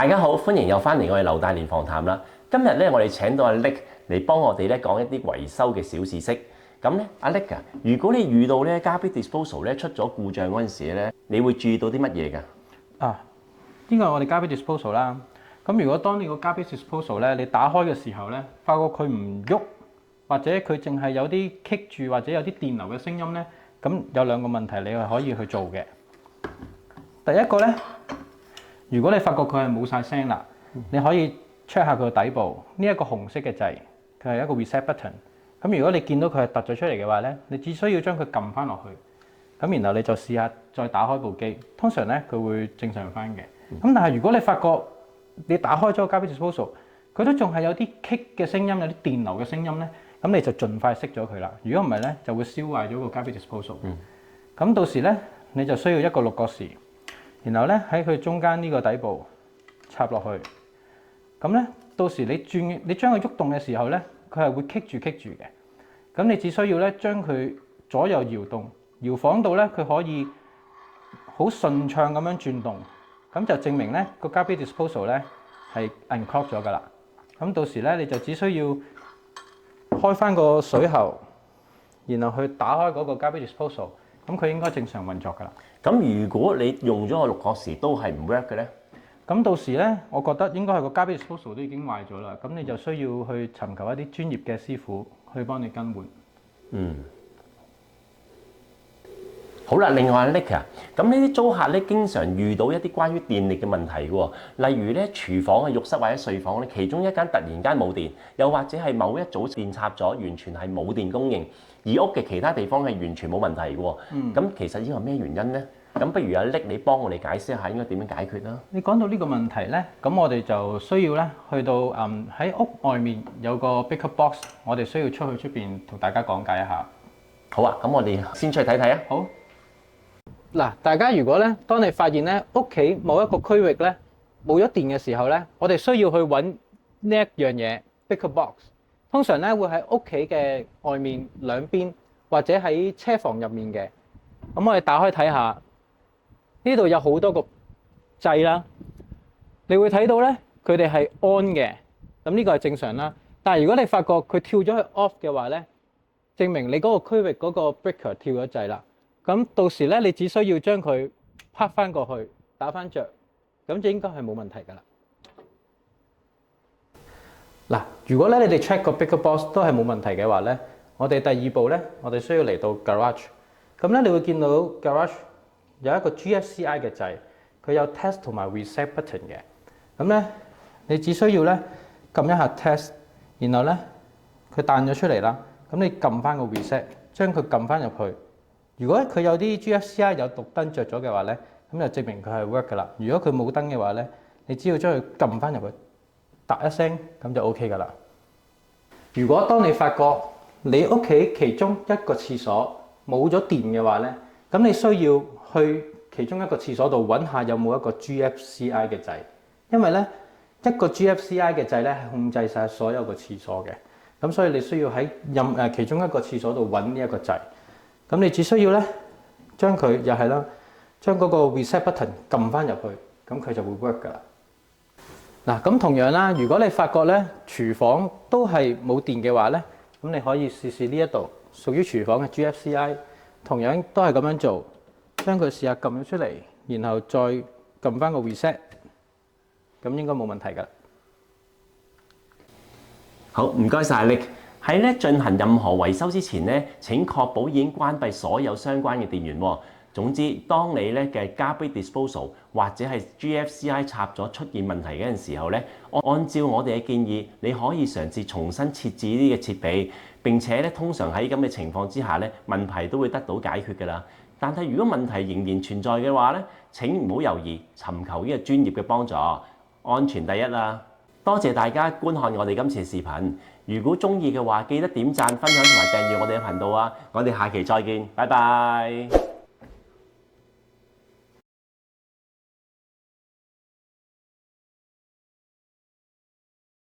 大家好，歡迎又翻嚟我哋劉大年訪談啦。今日咧，我哋請到阿 Nick 嚟幫我哋咧講一啲維修嘅小知識。咁咧，阿 Nick 啊，如果你遇到咧 garbage disposal 咧出咗故障嗰陣時咧，你會注意到啲乜嘢㗎？呢個係我哋 garbage disposal 啦。咁如果當你個 garbage disposal 咧，你打開嘅時候咧，發覺佢唔喐，或者佢淨係有啲棘住，或者有啲電流嘅聲音咧，咁有兩個問題你係可以去做嘅。第一個咧，如果你發覺佢係冇晒聲啦，你可以 check 下佢個底部呢一個紅色嘅掣，佢係一個 reset button。咁如果你見到佢係突咗出嚟嘅話咧，你只需要將佢撳翻落去，咁然後你就試下再打開部機，通常咧佢會正常翻嘅。咁但係如果你發覺你打開咗個 garbage disposal，佢都仲係有啲棘嘅聲音，有啲電流嘅聲音咧，咁你就盡快熄咗佢啦。如果唔係咧，就會燒壞咗個 garbage disposal。咁到時咧，你就需要一個六角匙，然後咧喺佢中間呢個底部插落去。咁咧，到時你將佢喐動嘅時候咧，佢係會棘住嘅。咁你只需要咧將佢左右搖動，搖晃到咧佢可以好順暢咁樣轉動。咁就證明咧個 garbage disposal 咧係 unclog 咗㗎啦。咁到時咧你就只需要開翻個水喉，然後去打開嗰個 garbage disposal， 咁佢應該正常運作㗎啦。咁如果你用咗個六角匙都係唔 work 嘅咧？咁到時咧，我覺得應該係個 garbage disposal 都已經壞咗啦。咁你就需要去尋求一啲專業嘅師傅去幫你更換。好啦，另外 Nick 啊，咁呢啲租客咧經常遇到一啲關於電力嘅問題嘅喎，例如咧廚房嘅浴室或者睡房咧，其中一間突然間冇電，又或者係某一組電插咗，完全係冇電供應，而屋嘅其他地方係完全冇問題嘅喎。咁其實呢個係咩原因咧？咁不如阿 Nick 你幫我哋解釋下應該點樣解決啦？你講到呢個問題咧，咁我哋就需要咧去到喺屋外面有個 breaker box， 我哋需要出去出邊同大家講解一下。好啊，咁我哋先出去睇睇啊。好。嗱，大家如果咧，當你發現咧屋企某一個區域咧冇咗電嘅時候咧，我哋需要去揾呢一樣嘢 breaker box。通常咧會喺屋企嘅外面兩邊，或者喺車房入面嘅。咁我哋打開睇下，呢度有好多個掣啦。你會睇到咧，佢哋係 on 嘅，咁呢個係正常啦。但係如果你發覺佢跳咗去 off 嘅話咧，證明你嗰個區域嗰個 breaker 跳咗掣啦。咁到時咧，你只需要將佢拍翻過去，打翻着，咁就應該係冇問題㗎啦。嗱，如果咧你哋 check 個 breaker box 都係冇問題嘅話咧，我哋第二步咧，我哋需要嚟到 garage。咁咧，你會見到 garage 有一個 GFCI 嘅掣，佢有 test 同埋 reset button 嘅。咁咧，你只需要咧撳一下 test， 然後咧佢彈咗出嚟啦。咁你撳翻個 reset， 將佢撳翻入去。如果佢有啲 GFCI 有綠燈着咗嘅話咧，咁就證明佢係 work 㗎啦。如果佢冇燈嘅話咧，你只要將佢撳翻入去，嗒一聲咁就 OK 㗎啦。如果當你發覺你屋企其中一個廁所冇咗電嘅話咧，咁你需要去其中一個廁所度揾下有冇一個 GFCI 嘅掣，因為咧一個 GFCI 嘅掣咧係控制晒所有個廁所嘅，咁所以你需要喺其中一個廁所度揾呢一個掣。咁你只需要咧將佢又係啦，將嗰個 reset button 撳翻入去，咁佢就會 work 㗎啦。嗱，咁同樣啦，如果你發覺咧廚房都係冇電嘅話咧，咁你可以試試呢一度屬於廚房嘅 GFCI， 同樣都係咁樣做，將佢試下撳咗出嚟，然後再撳翻個 reset， 咁應該冇問題㗎啦。好，唔該晒Nick。喺咧進行任何維修之前咧，請確保已經關閉所有相關嘅電源喎。總之，當你咧嘅 garbage disposal 或者係 GFCI 插咗出現問題嗰陣時候咧，按照我哋嘅建議，你可以嘗試重新設置呢個設備。並且咧，通常喺咁嘅情況之下咧，問題都會得到解決㗎啦。但係如果問題仍然存在嘅話咧，請唔好猶豫，尋求呢個專業嘅幫助，安全第一啦。多謝大家觀看我哋今次嘅視頻。如果鍾意嘅話，記得點讚、分享同埋訂閱我哋嘅頻道啊！我哋下期再見，拜拜。